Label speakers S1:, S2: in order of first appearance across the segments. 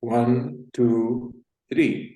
S1: 1, 2, 3.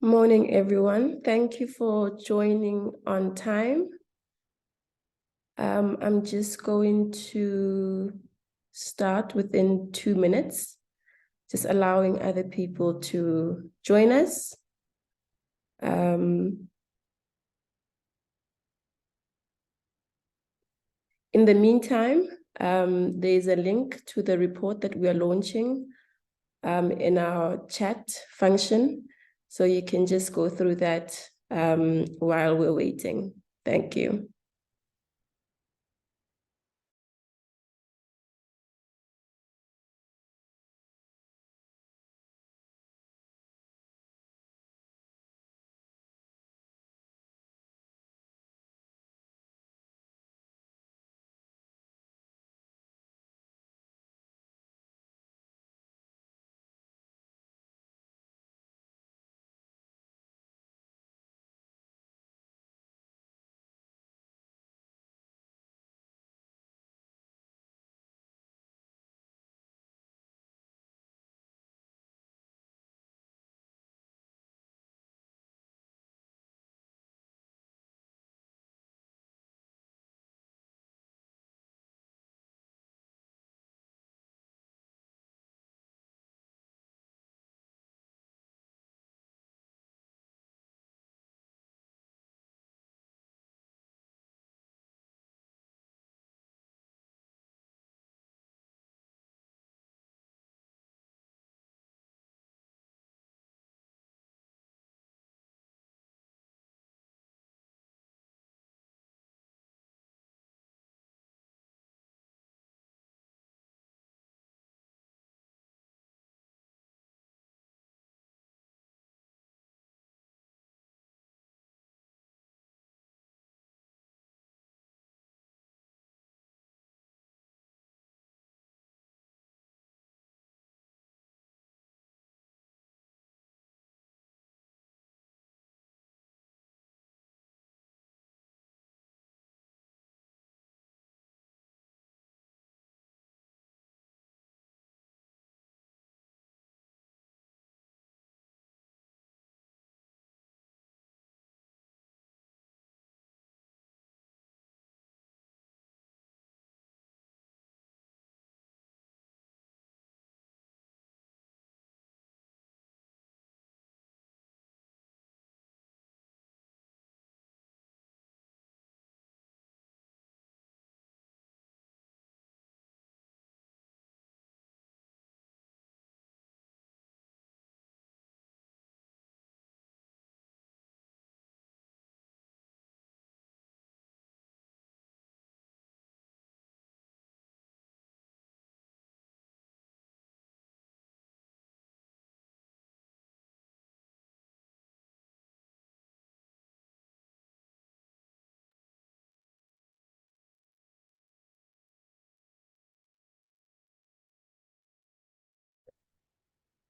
S2: Morning, everyone. Thank you for joining on time. I'm just going to start within 2 minutes, just allowing other people to join us. In the meantime, there's a link to the report that we are launching in our chat function. So you can just go through that while we're waiting. Thank you.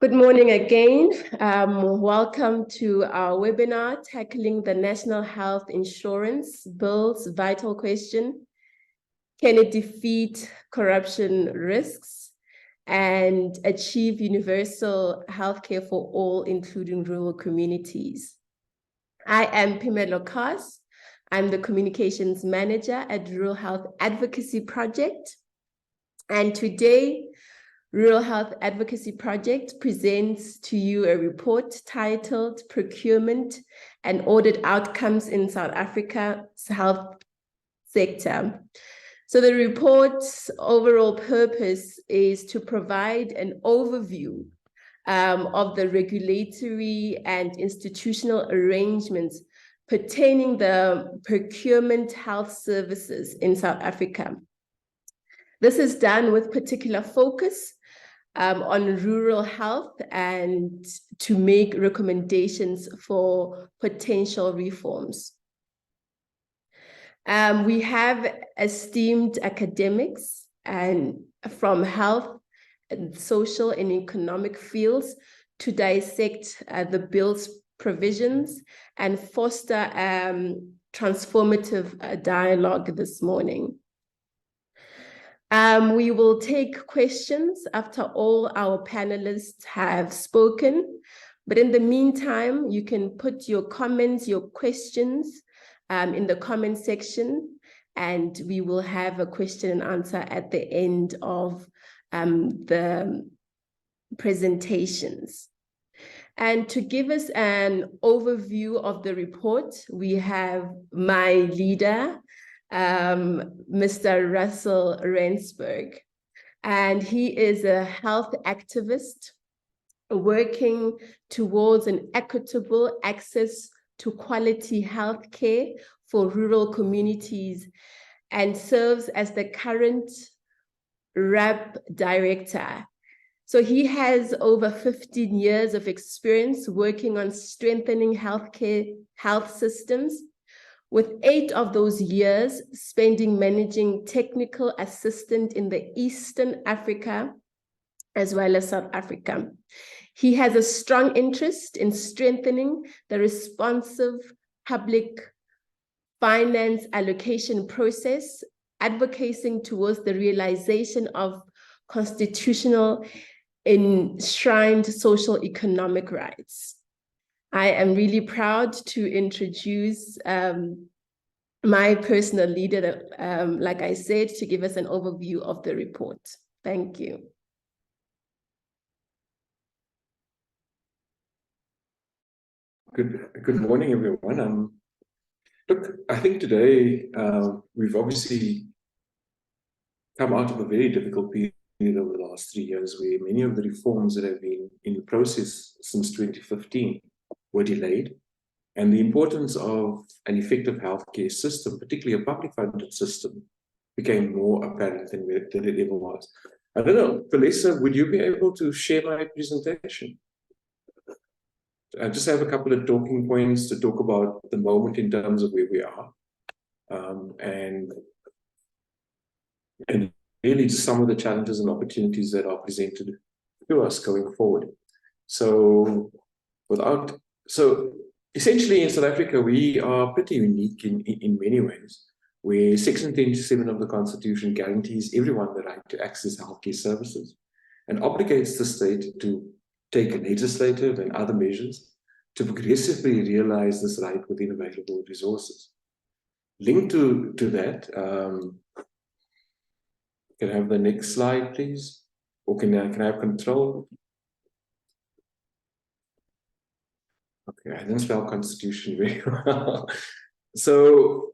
S2: Good morning again. Welcome to our webinar, Tackling the National Health Insurance Bill's Vital Question. Can it defeat corruption risks and achieve universal healthcare for all, including rural communities? I am Pimelo Kas. I'm the Communications Manager at Rural Health Advocacy Project. And today, Rural Health Advocacy Project presents to you a report titled Procurement and Audit Outcomes in South Africa's Health Sector. So the report's overall purpose is to provide an overview of the regulatory and institutional arrangements pertaining the procurement health services in South Africa. This is done with particular focus on rural health and to make recommendations for potential reforms. We have esteemed academics and from health and social and economic fields to dissect the bill's provisions and foster transformative dialogue this morning. We will take questions after all our panelists have spoken, but in the meantime, you can put your comments, your questions in the comment section, and we will have a question and answer at the end of the presentations. And to give us an overview of the report, we have my leader, Mr. Russell Rensburg, and he is a health activist working towards an equitable access to quality health care for rural communities and serves as the current RHAP director. So he has over 15 years of experience working on strengthening health systems, with 8 of those years spending managing technical assistant in the Eastern Africa, as well as South Africa. He has a strong interest in strengthening the responsive public finance allocation process, advocating towards the realization of constitutional enshrined social economic rights. I am really proud to introduce my personal leader, like I said, to give us an overview of the report. Thank you.
S1: Good morning, everyone. Look, I think today we've obviously come out of a very difficult period over the last 3 years, where many of the reforms that have been in process since 2015 were delayed, and the importance of an effective healthcare system, particularly a public funded system, became more apparent than it ever was. I don't know, Felisa, would you be able to share my presentation? I just have a couple of talking points to talk about the moment in terms of where we are, and really just some of the challenges and opportunities that are presented to us going forward. So essentially in South Africa, we are pretty unique in many ways, where Section 27 of the Constitution guarantees everyone the right to access healthcare services and obligates the state to take legislative and other measures to progressively realize this right within available resources. Linked to that, can I have the next slide, please? Or can I have control? Okay, I didn't spell constitution very well. So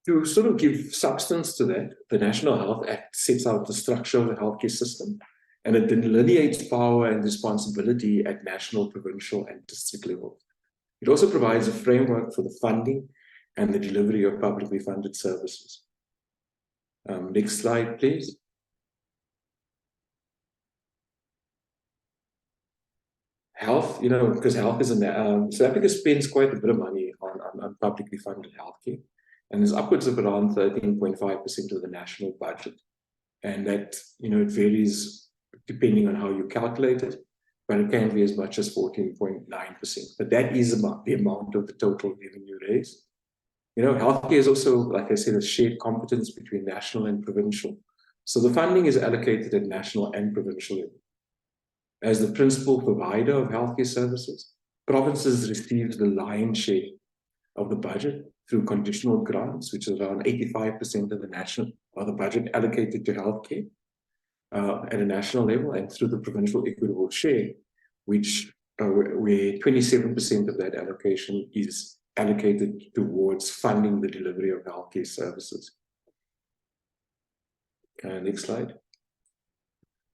S1: to sort of give substance to that, the National Health Act sets out the structure of the healthcare system, and it delineates power and responsibility at national, provincial, and district level. It also provides a framework for the funding and the delivery of publicly funded services. Next slide, please. Health, because health is South Africa spends quite a bit of money on publicly funded healthcare, and is upwards of around 13.5% of the national budget. And that, it varies depending on how you calculate it, but it can be as much as 14.9%. But that is about the amount of the total revenue raised. You know, healthcare is also, like I said, a shared competence between national and provincial. So the funding is allocated at national and provincial level. As the principal provider of healthcare services, provinces receive the lion's share of the budget through conditional grants, which is around 85% of the national or the budget allocated to healthcare at a national level, and through the provincial equitable share, which where 27% of that allocation is allocated towards funding the delivery of healthcare services. Next slide.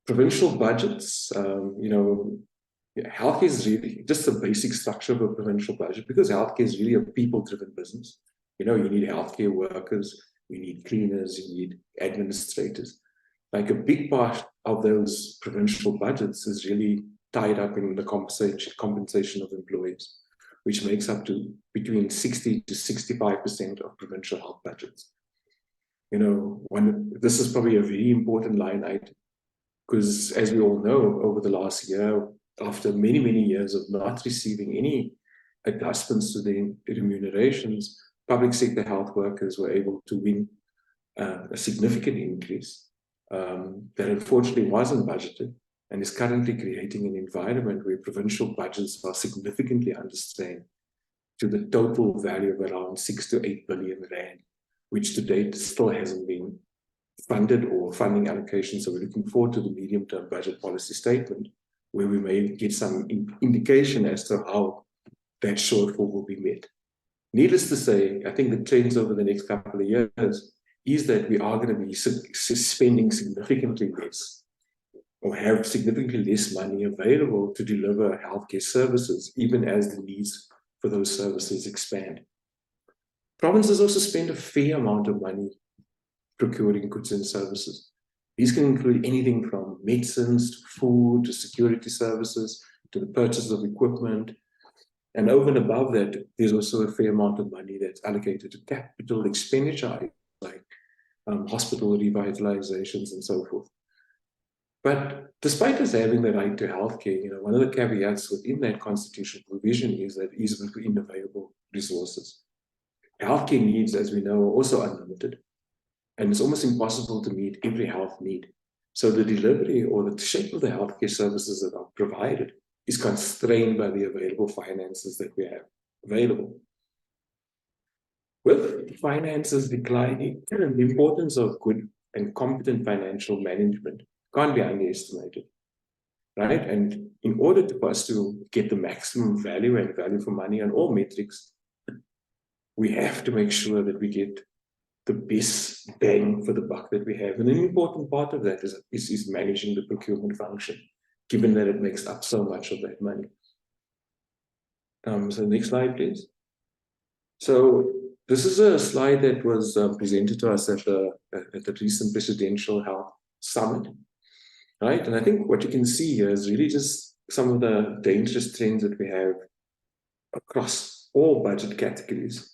S1: Provincial budgets, you know, healthcare is really just the basic structure of a provincial budget, because healthcare is really a people-driven business. You know, you need healthcare workers, you need cleaners, you need administrators. Like a big part of those provincial budgets is really tied up in the compensation of employees, which makes up to between 60 to 65% of provincial health budgets. You know, this is probably a very important line item, because as we all know, over the last year, after many, many years of not receiving any adjustments to their remunerations, public sector health workers were able to win a significant increase that unfortunately wasn't budgeted, and is currently creating an environment where provincial budgets are significantly understrained to the total value of around 6 to 8 billion rand, which to date still hasn't been funded or funding allocation. So we're looking forward to the medium-term budget policy statement, where we may get some indication as to how that shortfall will be met. Needless to say, I think the trends over the next couple of years is that we are going to be spending significantly less, or have significantly less money available to deliver healthcare services, even as the needs for those services expand. Provinces also spend a fair amount of money procuring goods and services. These can include anything from medicines to food to security services to the purchase of equipment. And over and above that, there's also a fair amount of money that's allocated to capital expenditure, like hospital revitalizations and so forth. But despite us having the right to healthcare, you know, one of the caveats within that constitutional provision is that it is within available resources. Healthcare needs, as we know, are also unlimited, and it's almost impossible to meet every health need. So the delivery or the shape of the healthcare services that are provided is constrained by the available finances that we have available. With finances declining, the importance of good and competent financial management can't be underestimated, right? And in order for us to get the maximum value and value for money on all metrics, we have to make sure that we get the best bang for the buck that we have. And an important part of that is managing the procurement function, given that it makes up so much of that money. So next slide, please. So this is a slide that was presented to us at the recent Presidential Health Summit, right? And I think what you can see here is really just some of the dangerous trends that we have across all budget categories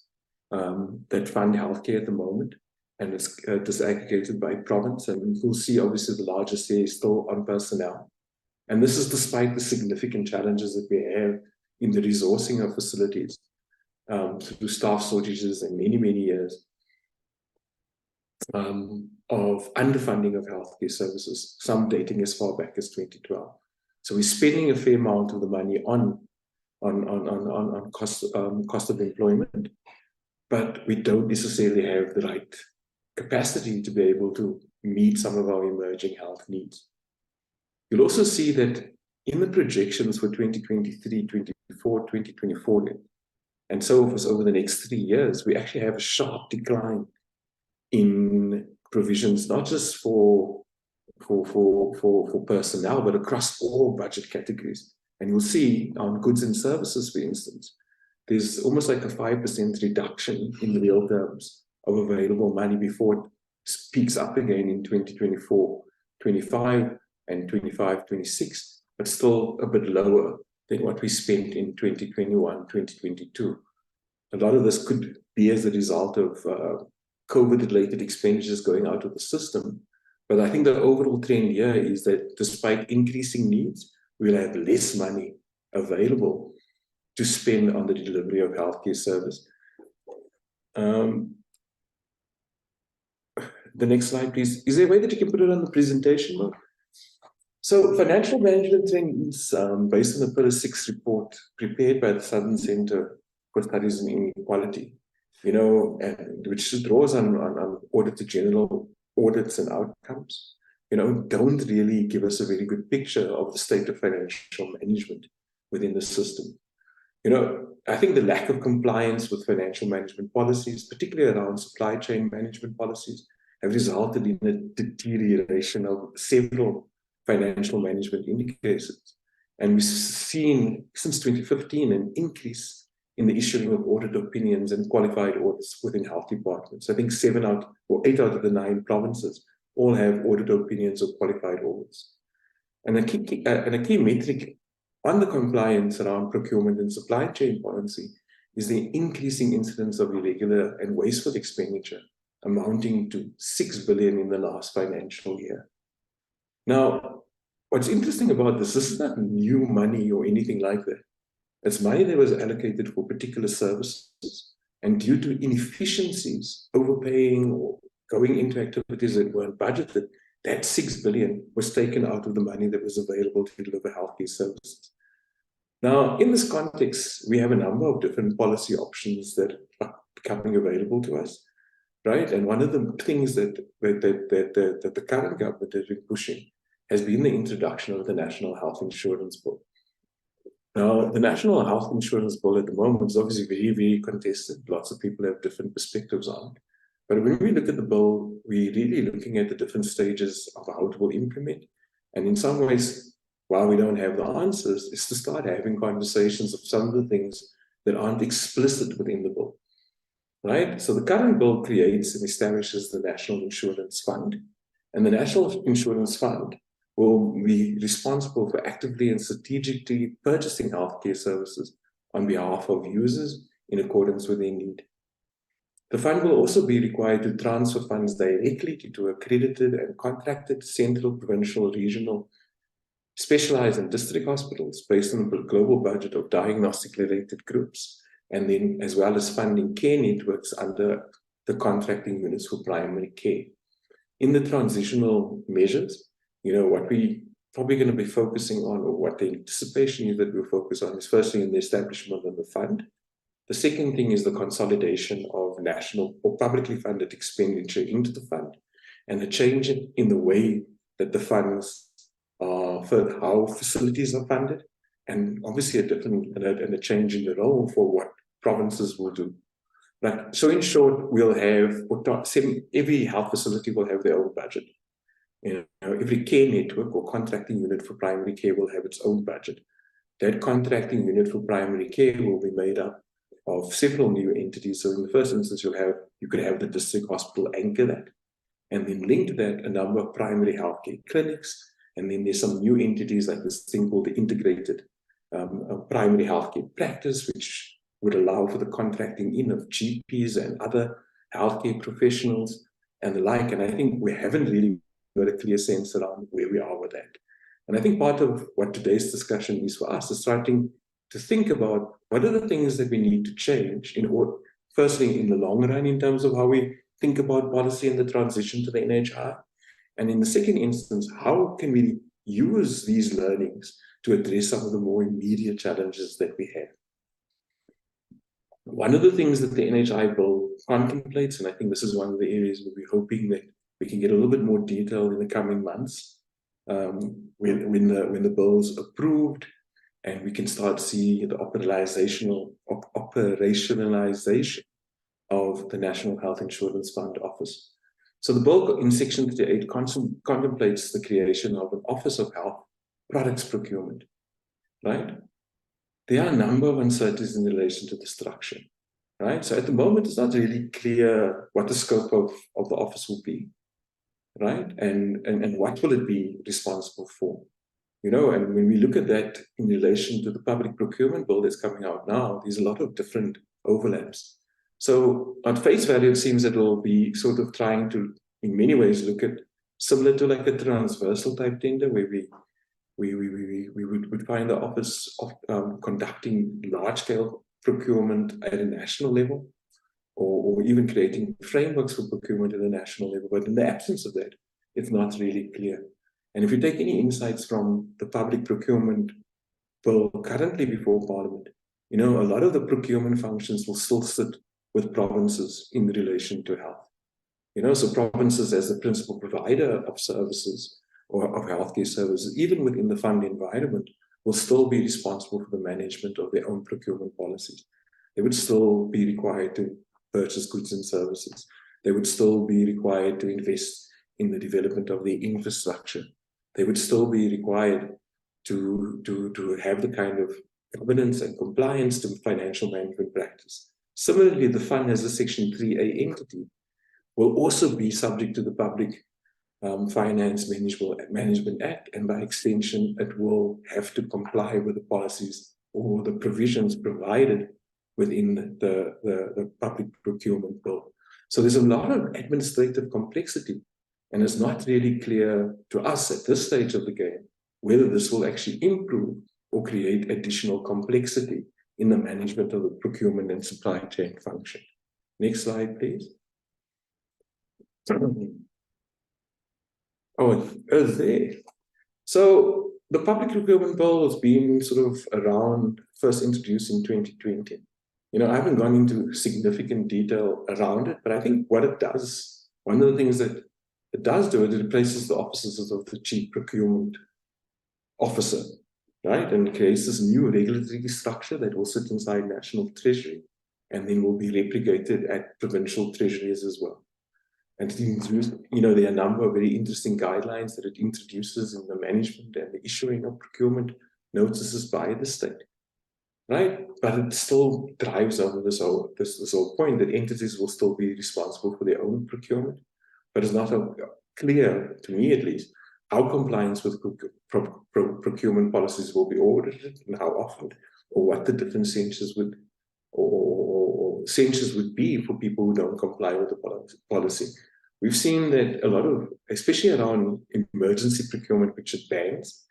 S1: that fund healthcare at the moment, and it's disaggregated by province. And you'll see, obviously, the largest share is still on personnel. And this is despite the significant challenges that we have in the resourcing of facilities through staff shortages and many, many years of underfunding of healthcare services, some dating as far back as 2012. So we're spending a fair amount of the money on cost of employment, but we don't necessarily have the right capacity to be able to meet some of our emerging health needs. You'll also see that in the projections for 2023, 2024, 2024, and so forth over the next 3 years, we actually have a sharp decline in provisions, not just for personnel, but across all budget categories. And you'll see on goods and services, for instance, there's almost like a 5% reduction in real terms of available money before it peaks up again in 2024, 25, and 25, 26, but still a bit lower than what we spent in 2021, 2022. A lot of this could be as a result of COVID-related expenditures going out of the system, But I think the overall trend here is that despite increasing needs, we'll have less money available to spend on the delivery of healthcare service. The next slide, please. Is there a way that you can put it on the presentation mode? So financial management trends, based on the Pillar 6 report prepared by the Southern Centre for Studies in Inequality, and which draws on Auditor General audits and outcomes, don't really give us a very good picture of the state of financial management within the system. I think the lack of compliance with financial management policies, particularly around supply chain management policies, have resulted in a deterioration of several financial management indicators. And we've seen since 2015 an increase in the issuing of audit opinions and qualified audits within health departments. I think 8 out of the 9 provinces all have audit opinions or qualified audits. And a key metric on the compliance around procurement and supply chain policy is the increasing incidence of irregular and wasteful expenditure, amounting to 6 billion in the last financial year. Now, what's interesting about this is not new money or anything like that. It's money that was allocated for particular services, and due to inefficiencies, overpaying, or going into activities that weren't budgeted, that 6 billion was taken out of the money that was available to deliver healthcare services. Now, in this context, we have a number of different policy options that are becoming available to us, right? And one of the things that the current government has been pushing has been the introduction of the National Health Insurance Bill. Now, the National Health Insurance Bill at the moment is obviously very, very contested. Lots of people have different perspectives on it. But when we look at the bill, we're really looking at the different stages of how it will implement. And in some ways, while we don't have the answers, it's to start having conversations of some of the things that aren't explicit within the bill, right? So the current bill creates and establishes the National Insurance Fund. And the National Insurance Fund will be responsible for actively and strategically purchasing healthcare services on behalf of users in accordance with their need. The fund will also be required to transfer funds directly to accredited and contracted central, provincial, regional, specialized and district hospitals based on the global budget of diagnostic-related groups, and then as well as funding care networks under the contracting units for primary care. In the transitional measures, what we probably going to be focusing on, or what the anticipation is that we'll focus on, is firstly in the establishment of the fund. The second thing is the consolidation of national or publicly funded expenditure into the fund, and a change in the way that the funds are, for how facilities are funded, and obviously a change in the role for what provinces will do. Right. So in short, we'll have, every health facility will have their own budget. Every care network or contracting unit for primary care will have its own budget. That contracting unit for primary care will be made up of several new entities. So in the first instance, you could have the district hospital anchor that, and then link to that a number of primary healthcare clinics. And then there's some new entities like this thing called the integrated primary healthcare practice, which would allow for the contracting in of GPs and other healthcare professionals and the like. And I think we haven't really got a clear sense around where we are with that. And I think part of what today's discussion is for us is starting to think about what are the things that we need to change in order, firstly, in the long run, in terms of how we think about policy and the transition to the NHI. And in the second instance, how can we use these learnings to address some of the more immediate challenges that we have? One of the things that the NHI bill contemplates, and I think this is one of the areas where we're hoping that we can get a little bit more detail in the coming months, when the bill's approved, and we can start seeing the operationalization of the National Health Insurance Fund Office. So the bill in Section 38 contemplates the creation of an Office of Health Products Procurement, right? There are a number of uncertainties in relation to the structure, right? So at the moment, it's not really clear what the scope of the office will be, right? And what will it be responsible for? And when we look at that in relation to the public procurement bill that's coming out now, there's a lot of different overlaps. So at face value, it seems that it'll be sort of trying to, in many ways, look at similar to like a transversal type tender where we would find the office of conducting large-scale procurement at a national level, or even creating frameworks for procurement at a national level. But in the absence of that, it's not really clear. And if you take any insights from the public procurement bill currently before Parliament, a lot of the procurement functions will still sit with provinces in relation to health. So provinces as the principal provider of services or of healthcare services, even within the fund environment, will still be responsible for the management of their own procurement policies. They would still be required to purchase goods and services. They would still be required to invest in the development of their infrastructure. They would still be required to have the kind of governance and compliance to financial management practice. Similarly, the fund as a Section 3A entity will also be subject to the Public Finance Management Act, and by extension, it will have to comply with the policies or the provisions provided within the public procurement bill. So there's a lot of administrative complexity, and it's not really clear to us at this stage of the game whether this will actually improve or create additional complexity in the management of the procurement and supply chain function. Next slide, please. Oh, it's there. So the public procurement bill has been sort of around, first introduced in 2020. I haven't gone into significant detail around it, but I think what it does, one of the things that it does do, it replaces the offices of the chief procurement officer, right? And creates this new regulatory structure that will sit inside National Treasury and then will be replicated at provincial treasuries as well. And it introduces, there are a number of very interesting guidelines that it introduces in the management and the issuing of procurement notices by the state, right? But it still drives over this whole point that entities will still be responsible for their own procurement, but it's not clear, to me at least, how compliance with procurement policies will be audited and how often, or what the different censures would be for people who don't comply with the policy. We've seen that a lot of, especially around emergency procurement, which it bans,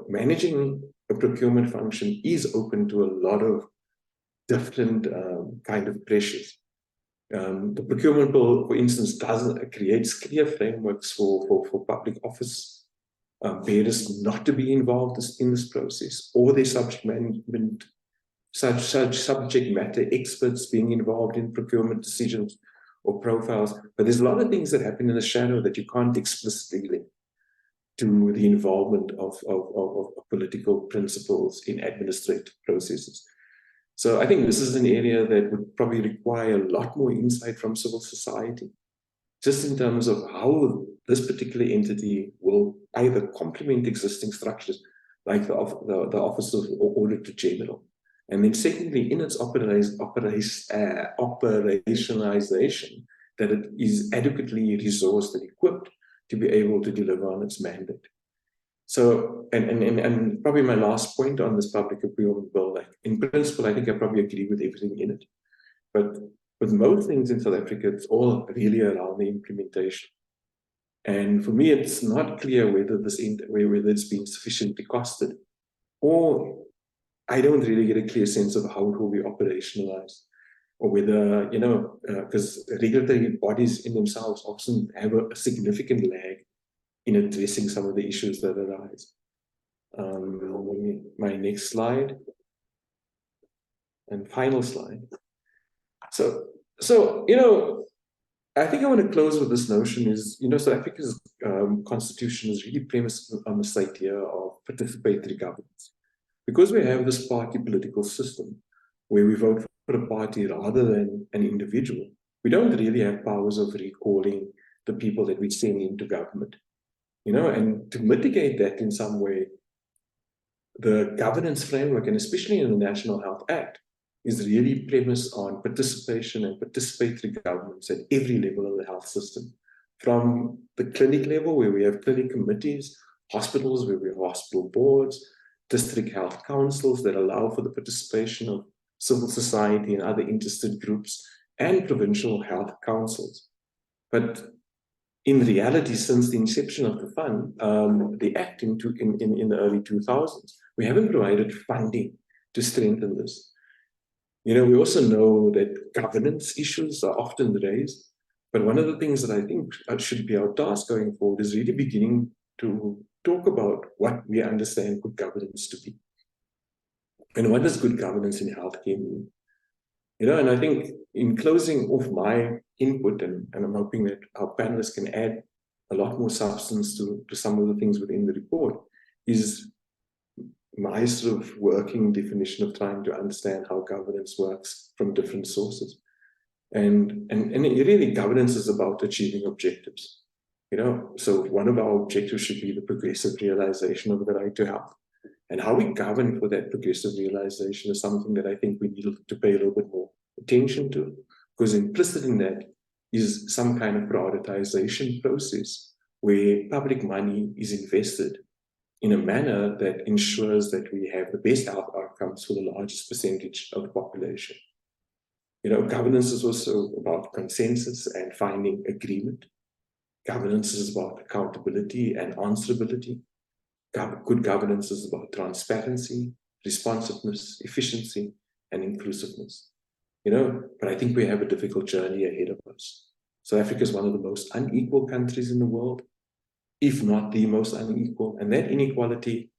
S1: managing a procurement function is open to a lot of different kind of pressures. The procurement bill, for instance, creates clear frameworks for public office bearers not to be involved in this process, or their subject matter experts being involved in procurement decisions or profiles. But there's a lot of things that happen in the shadow that you can't explicitly link to the involvement of political principles in administrative processes. So I think this is an area that would probably require a lot more insight from civil society, just in terms of how this particular entity will either complement existing structures, like the Office of Auditor General, and then secondly, in its operationalization, that it is adequately resourced and equipped to be able to deliver on its mandate. So, and probably my last point on this public procurement bill, like in principle, I think I probably agree with everything in it. But with most things in South Africa, it's all really around the implementation. And for me, it's not clear whether it's been sufficiently costed, or I don't really get a clear sense of how it will be operationalized, or whether, because regulatory bodies in themselves often have a significant lag in addressing some of the issues that arise. My next slide and final slide. So I think I want to close with this notion is, South Africa's constitution is really premised on this idea of participatory governance. Because we have this party political system where we vote for a party rather than an individual, we don't really have powers of recalling the people that we send into government. And to mitigate that in some way, the governance framework, and especially in the National Health Act, is really premised on participation and participatory governance at every level of the health system. From the clinic level, where we have clinic committees, hospitals, where we have hospital boards, district health councils that allow for the participation of civil society and other interested groups, and provincial health councils. But in reality, since the inception of the fund, the Act in the early 2000s, we haven't provided funding to strengthen this. We also know that governance issues are often raised, but one of the things that I think should be our task going forward is really beginning to talk about what we understand good governance to be. And what does good governance in healthcare mean? And I think in closing off my input, and I'm hoping that our panelists can add a lot more substance to some of the things within the report, is my sort of working definition of trying to understand how governance works from different sources. And really, governance is about achieving objectives. So one of our objectives should be the progressive realization of the right to health. And how we govern for that progressive realization is something that I think we need to pay a little bit more attention to, because implicit in that is some kind of prioritization process where public money is invested in a manner that ensures that we have the best health outcomes for the largest percentage of the population. Governance is also about consensus and finding agreement. Governance is about accountability and answerability. Good governance is about transparency, responsiveness, efficiency, and inclusiveness. But I think we have a difficult journey ahead of us. South Africa is one of the most unequal countries in the world, if not the most unequal. And that inequality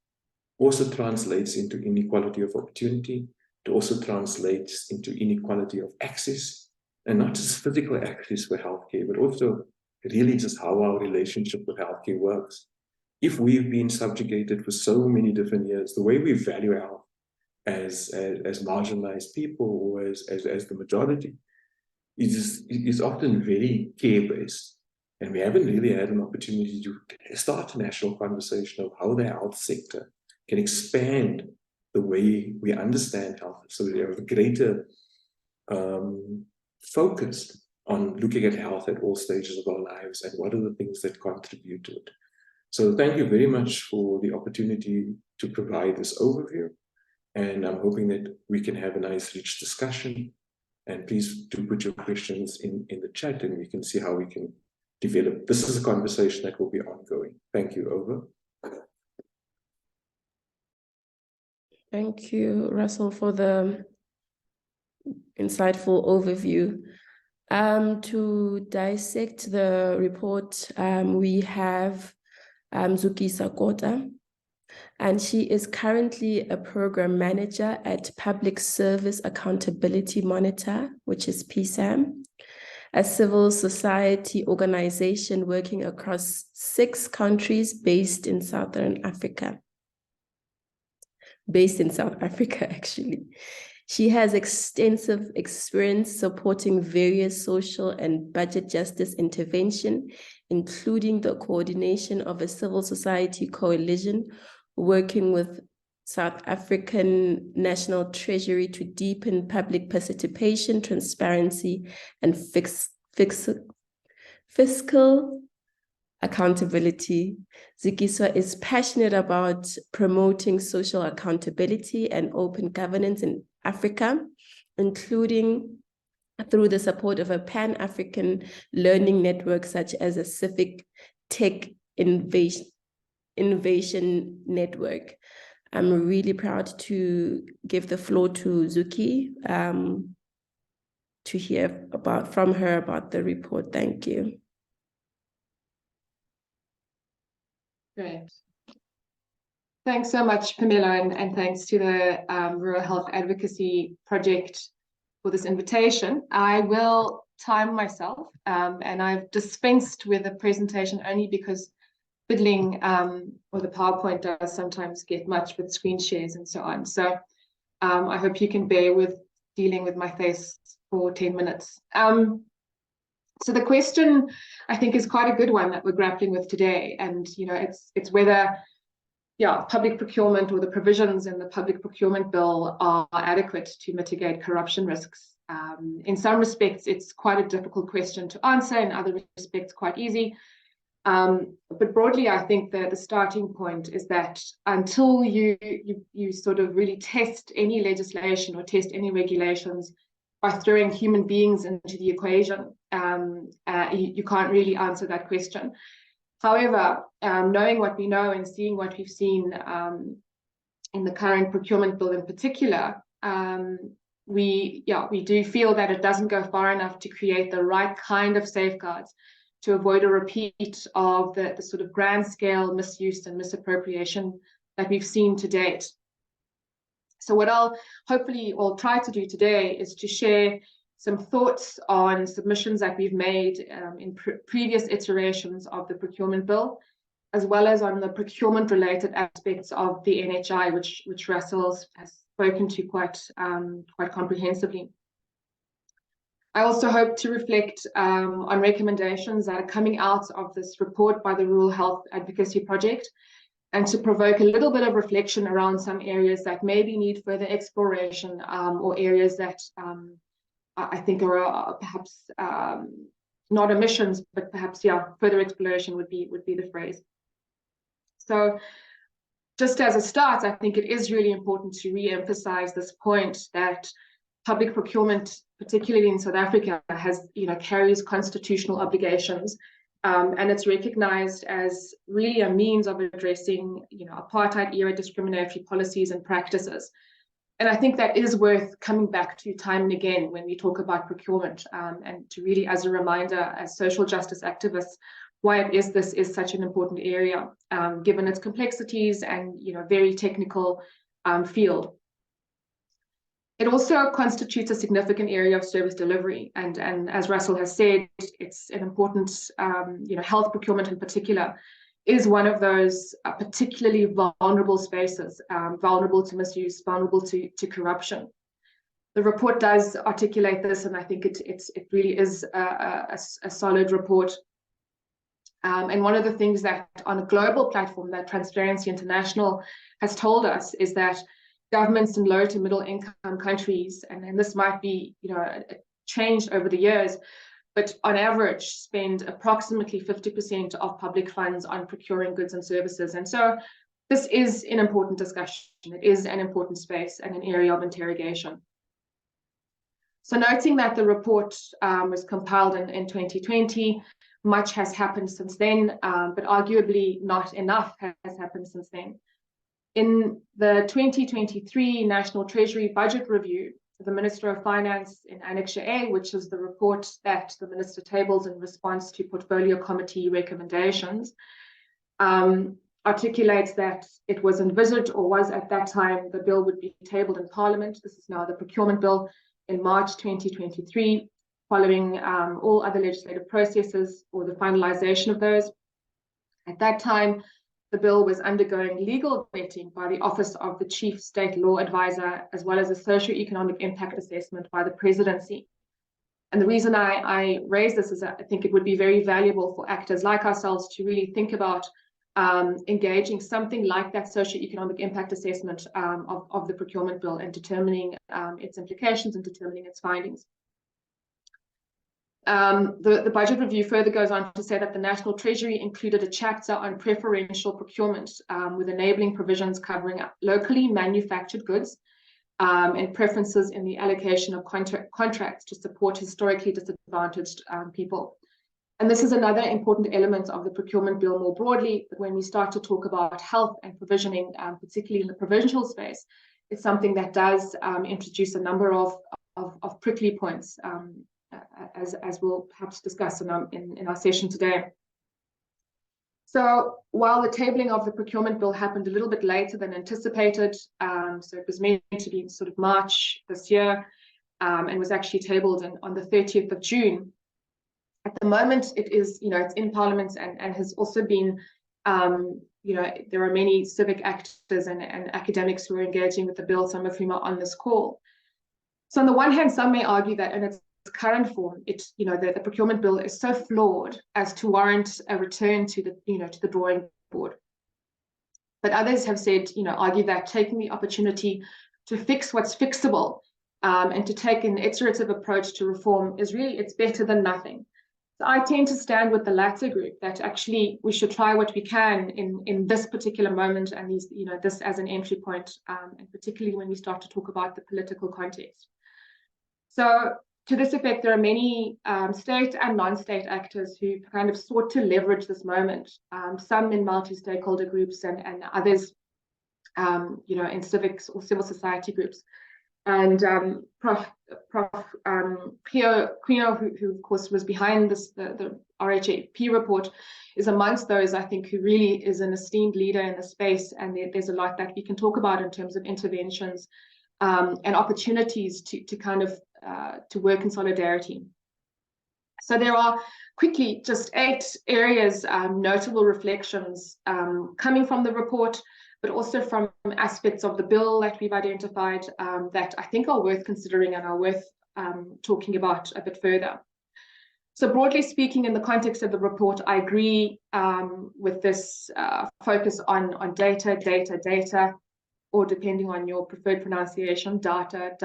S1: also translates into inequality of opportunity. It also translates into inequality of access, and not just physical access for healthcare, but also really just how our relationship with healthcare works. If we've been subjugated for so many different years, the way we value health as marginalized people or as the majority is often very care-based. And we haven't really had an opportunity to start a national conversation of how the health sector can expand the way we understand health. So we have a greater focus on looking at health at all stages of our lives and what are the things that contribute to it. So thank you very much for the opportunity to provide this overview. And I'm hoping that we can have a nice, rich discussion. And please do put your questions in the chat and we can see how we can develop. This is a conversation that will be ongoing. Thank you. Over.
S2: Thank you, Russell, for the insightful overview. To dissect the report, we have Zuki Sakota, and she is currently a program manager at Public Service Accountability Monitor, which is PSAM, a civil society organization working across 6 countries based in South Africa, actually. She has extensive experience supporting various social and budget justice intervention, including the coordination of a civil society coalition working with South African National Treasury to deepen public participation, transparency, and fiscal accountability. Zukiswa is passionate about promoting social accountability and open governance in Africa, including through the support of a Pan-African learning network such as a Civic Tech Innovation Network. I'm really proud to give the floor to Zuki to hear from her about the report. Thank you.
S3: Great. Thanks so much, Pamela, and thanks to the Rural Health Advocacy Project for this invitation. I will time myself, and I've dispensed with a presentation only because fiddling or the PowerPoint does sometimes get much with screen shares and so on. So I hope you can bear with dealing with my face for 10 minutes. So the question, I think, is quite a good one that we're grappling with today. And, it's whether, public procurement or the provisions in the public procurement bill are adequate to mitigate corruption risks. In some respects, it's quite a difficult question to answer. In other respects, quite easy. But broadly, I think that the starting point is that until you sort of really test any legislation or test any regulations by throwing human beings into the equation, you can't really answer that question. However, knowing what we know and seeing what we've seen in the current procurement bill in particular, we do feel that it doesn't go far enough to create the right kind of safeguards to avoid a repeat of the sort of grand scale misuse and misappropriation that we've seen to date. So what I'll hopefully or try to do today is to share some thoughts on submissions that we've made in previous iterations of the procurement bill, as well as on the procurement related aspects of the NHI, which Russell has spoken to quite comprehensively. I also hope to reflect on recommendations that are coming out of this report by the Rural Health Advocacy Project, and to provoke a little bit of reflection around some areas that maybe need further exploration, or areas that I think are perhaps not omissions, but perhaps, further exploration would be the phrase. So just as a start, I think it is really important to re-emphasize this point that public procurement, particularly in South Africa, carries constitutional obligations, and it's recognized as really a means of addressing, apartheid-era discriminatory policies and practices. And I think that is worth coming back to time and again when we talk about procurement, and to really, as a reminder, as social justice activists, why this is such an important area, given its complexities and very technical field. It also constitutes a significant area of service delivery, and as Russell has said, it's an important, health procurement in particular is one of those particularly vulnerable spaces, vulnerable to misuse, vulnerable to corruption. The report does articulate this, and I think it really is a solid report. And one of the things that on a global platform that Transparency International has told us is that governments in low to middle income countries, and this might be changed over the years, but on average spend approximately 50% of public funds on procuring goods and services. And so this is an important discussion. It is an important space and an area of interrogation. So noting that the report was compiled in 2020, much has happened since then, but arguably not enough has happened since then. In the 2023 National Treasury Budget Review, the Minister of Finance in Annex A, which is the report that the Minister tables in response to Portfolio Committee recommendations, articulates that it was envisaged, or was at that time, the bill would be tabled in Parliament. This is now the Procurement Bill in March 2023, following all other legislative processes or the finalization of those. At that time, the bill was undergoing legal vetting by the Office of the Chief State Law Advisor, as well as a socio-economic impact assessment by the Presidency. And the reason I raise this is that I think it would be very valuable for actors like ourselves to really think about engaging something like that socio-economic impact assessment of the procurement bill, and determining its implications and determining its findings. The budget review further goes on to say that the National Treasury included a chapter on preferential procurement, with enabling provisions covering locally manufactured goods and preferences in the allocation of contracts to support historically disadvantaged people. And this is another important element of the procurement bill more broadly. But when we start to talk about health and provisioning, particularly in the provincial space, it's something that does introduce a number of prickly points, as we'll perhaps discuss in our session today. So while the tabling of the procurement bill happened a little bit later than anticipated, so it was meant to be sort of March this year, and was actually tabled on the 30th of June. At the moment, it is, it's in Parliament and has also been, there are many civic actors and academics who are engaging with the bill, some of whom are on this call. So on the one hand, some may argue that in its current form, the procurement bill is so flawed as to warrant a return to the drawing board. But others have said, argue that taking the opportunity to fix what's fixable, and to take an iterative approach to reform it's better than nothing. So I tend to stand with the latter group, that actually we should try what we can in this particular moment, and this as an entry point, and particularly when we start to talk about the political context. So to this effect, there are many state and non-state actors who kind of sought to leverage this moment, some in multi-stakeholder groups and others, in civics or civil society groups. And Prof. Quino, who of course was behind this, the RHAP report, is amongst those, I think, who really is an esteemed leader in the space. And there's a lot that we can talk about in terms of interventions and opportunities to kind of to work in solidarity. So there are quickly just 8 areas, notable reflections coming from the report, but also from aspects of the bill that we've identified that I think are worth considering and are worth talking about a bit further. So broadly speaking, in the context of the report, I agree with this focus on data, or depending on your preferred pronunciation, data.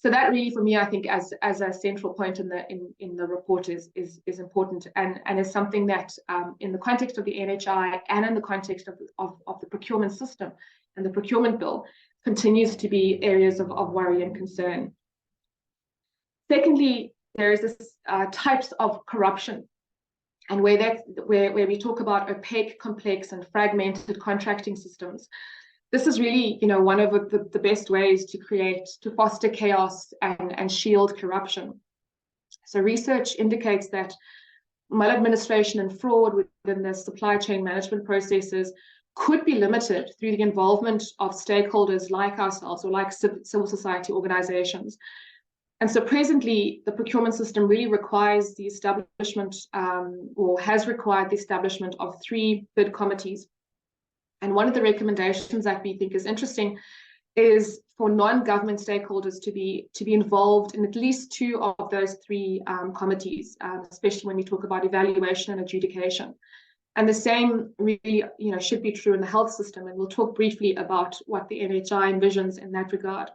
S3: So that really, for me, I think as a central point in the report is important and is something that in the context of the NHI and in the context of the procurement system and the procurement bill continues to be areas of worry and concern. Secondly, there is this types of corruption, and where we talk about opaque, complex, and fragmented contracting systems. This is really, one of the best ways to foster chaos and shield corruption. So research indicates that maladministration and fraud within the supply chain management processes could be limited through the involvement of stakeholders like ourselves or like civil society organizations. And so presently, the procurement system really requires the establishment or has required the establishment of 3 bid committees. And one of the recommendations that we think is interesting is for non-government stakeholders to be involved in at least 2 of those 3 committees, especially when we talk about evaluation and adjudication. And the same really, should be true in the health system. And we'll talk briefly about what the NHI envisions in that regard.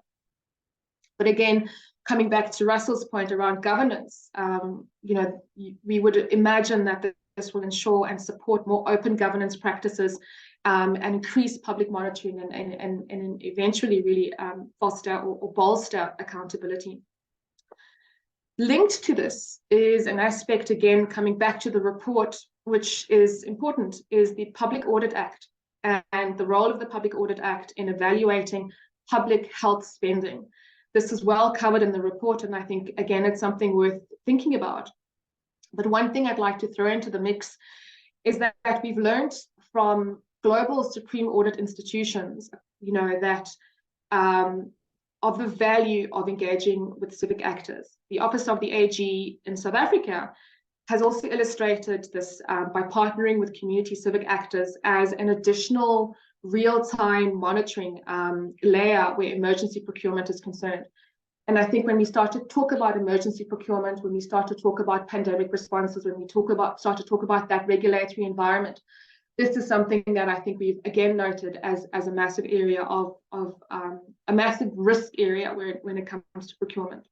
S3: But again, coming back to Russell's point around governance, we would imagine that this will ensure and support more open governance practices and increase public monitoring and eventually really foster or bolster accountability. Linked to this is an aspect, again, coming back to the report, which is important, is the Public Audit Act and the role of the Public Audit Act in evaluating public health spending. This is well covered in the report, and I think, again, it's something worth thinking about. But one thing I'd like to throw into the mix is that we've learned from global supreme audit institutions, that of the value of engaging with civic actors. The Office of the AG in South Africa has also illustrated this by partnering with community civic actors as an additional real-time monitoring layer where emergency procurement is concerned. And I think when we start to talk about emergency procurement, when we start to talk about pandemic responses, when we start to talk about that regulatory environment, this is something that I think we've again noted as a massive area of a massive risk area when it comes to procurement.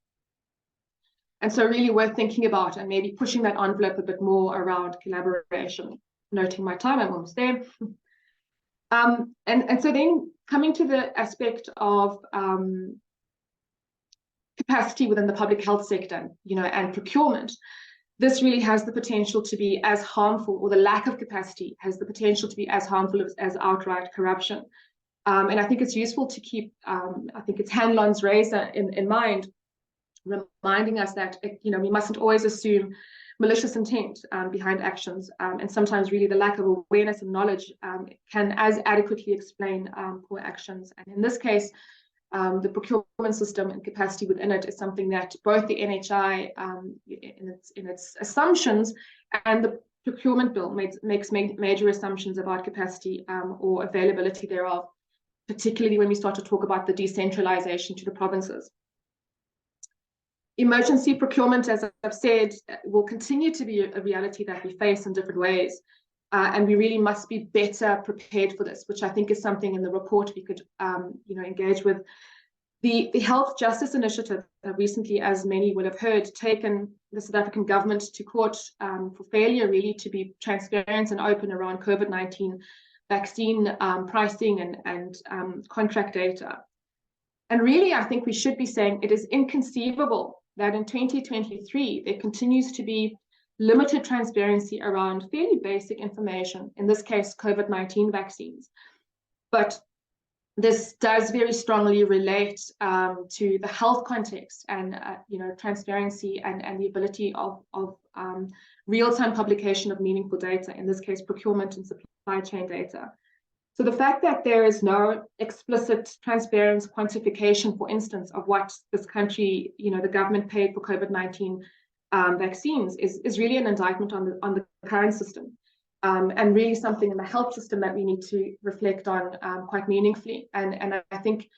S3: And so really worth thinking about and maybe pushing that envelope a bit more around collaboration. Noting my time, I'm almost there. And so then coming to the aspect of capacity within the public health sector, and procurement, this really has the potential to be as harmful, or the lack of capacity has the potential to be as harmful as outright corruption. And I think it's useful to keep, I think it's Hanlon's razor in mind, reminding us that, we mustn't always assume malicious intent behind actions, and sometimes really the lack of awareness and knowledge can as adequately explain poor actions. And in this case, the procurement system and capacity within it is something that both the NHI in its assumptions and the procurement bill makes major assumptions about capacity or availability thereof, particularly when we start to talk about the decentralization to the provinces. Emergency procurement, as I've said, will continue to be a reality that we face in different ways. And we really must be better prepared for this, which I think is something in the report we could engage with. The Health Justice Initiative recently, as many will have heard, taken the South African government to court for failure really to be transparent and open around COVID-19 vaccine pricing and contract data. And really, I think we should be saying it is inconceivable that in 2023, there continues to be limited transparency around fairly basic information, in this case, COVID-19 vaccines. But this does very strongly relate to the health context and transparency and the ability of real-time publication of meaningful data, in this case, procurement and supply chain data. So the fact that there is no explicit, transparent quantification, for instance, of what this country, the government paid for COVID-19 vaccines is really an indictment on the current system, and really something in the health system that we need to reflect on quite meaningfully. And I think,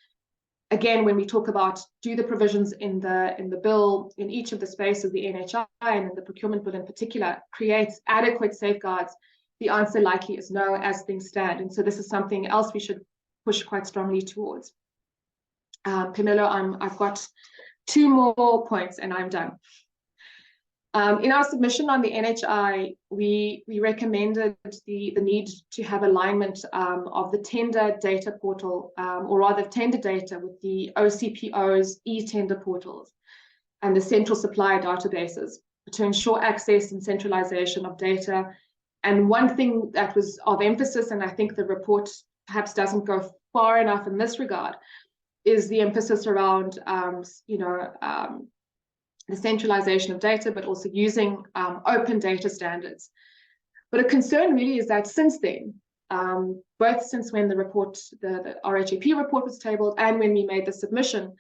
S3: again, when we talk about do the provisions in the bill in each of the spaces, the NHI and the procurement bill in particular, creates adequate safeguards, the answer likely is no as things stand. And so this is something else we should push quite strongly towards. Pamela, I've got 2 more points and I'm done. In our submission on the NHI, we recommended the need to have alignment of the tender data portal, or rather tender data, with the OCPO's e-tender portals and the central supplier databases to ensure access and centralization of data. And one thing that was of emphasis, and I think the report perhaps doesn't go far enough in this regard, is the emphasis around the centralization of data, but also using open data standards. But a concern really is that since then, both since when the report, the RHAP report was tabled and when we made the submission,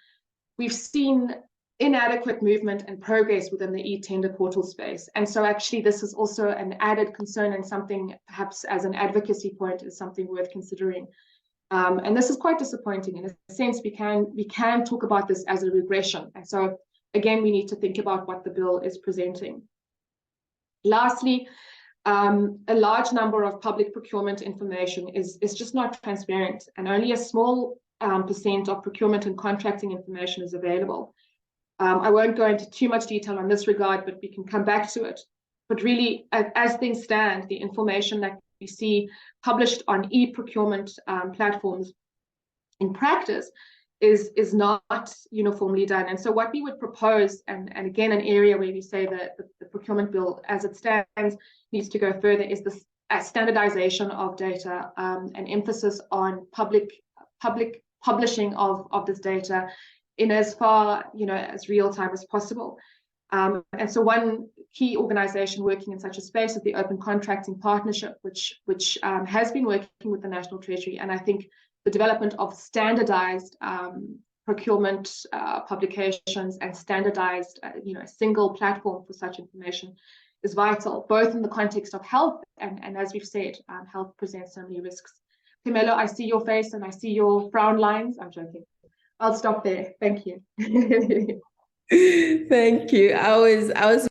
S3: we've seen inadequate movement and progress within the e-tender portal space. And so actually this is also an added concern, and something perhaps as an advocacy point is something worth considering. And this is quite disappointing. In a sense, we can talk about this as a regression. And so again, we need to think about what the bill is presenting. Lastly, a large number of public procurement information is just not transparent, and only a small percent of procurement and contracting information is available. I won't go into too much detail on this regard, but we can come back to it. But really, as things stand, the information that we see published on e-procurement platforms in practice is not uniformly done. And so what we would propose, and again, an area where we say that the procurement bill as it stands needs to go further, is the standardization of data, and emphasis on public publishing of this data in as far as real time as possible. And so one key organization working in such a space is the Open Contracting Partnership, which has been working with the National Treasury. And I think the development of standardized procurement publications and standardized, a single platform for such information is vital, both in the context of health and as we've said, health presents so many risks. Pamela, I see your face and I see your frown lines. I'm joking. I'll stop there. Thank you.
S2: Thank you. I was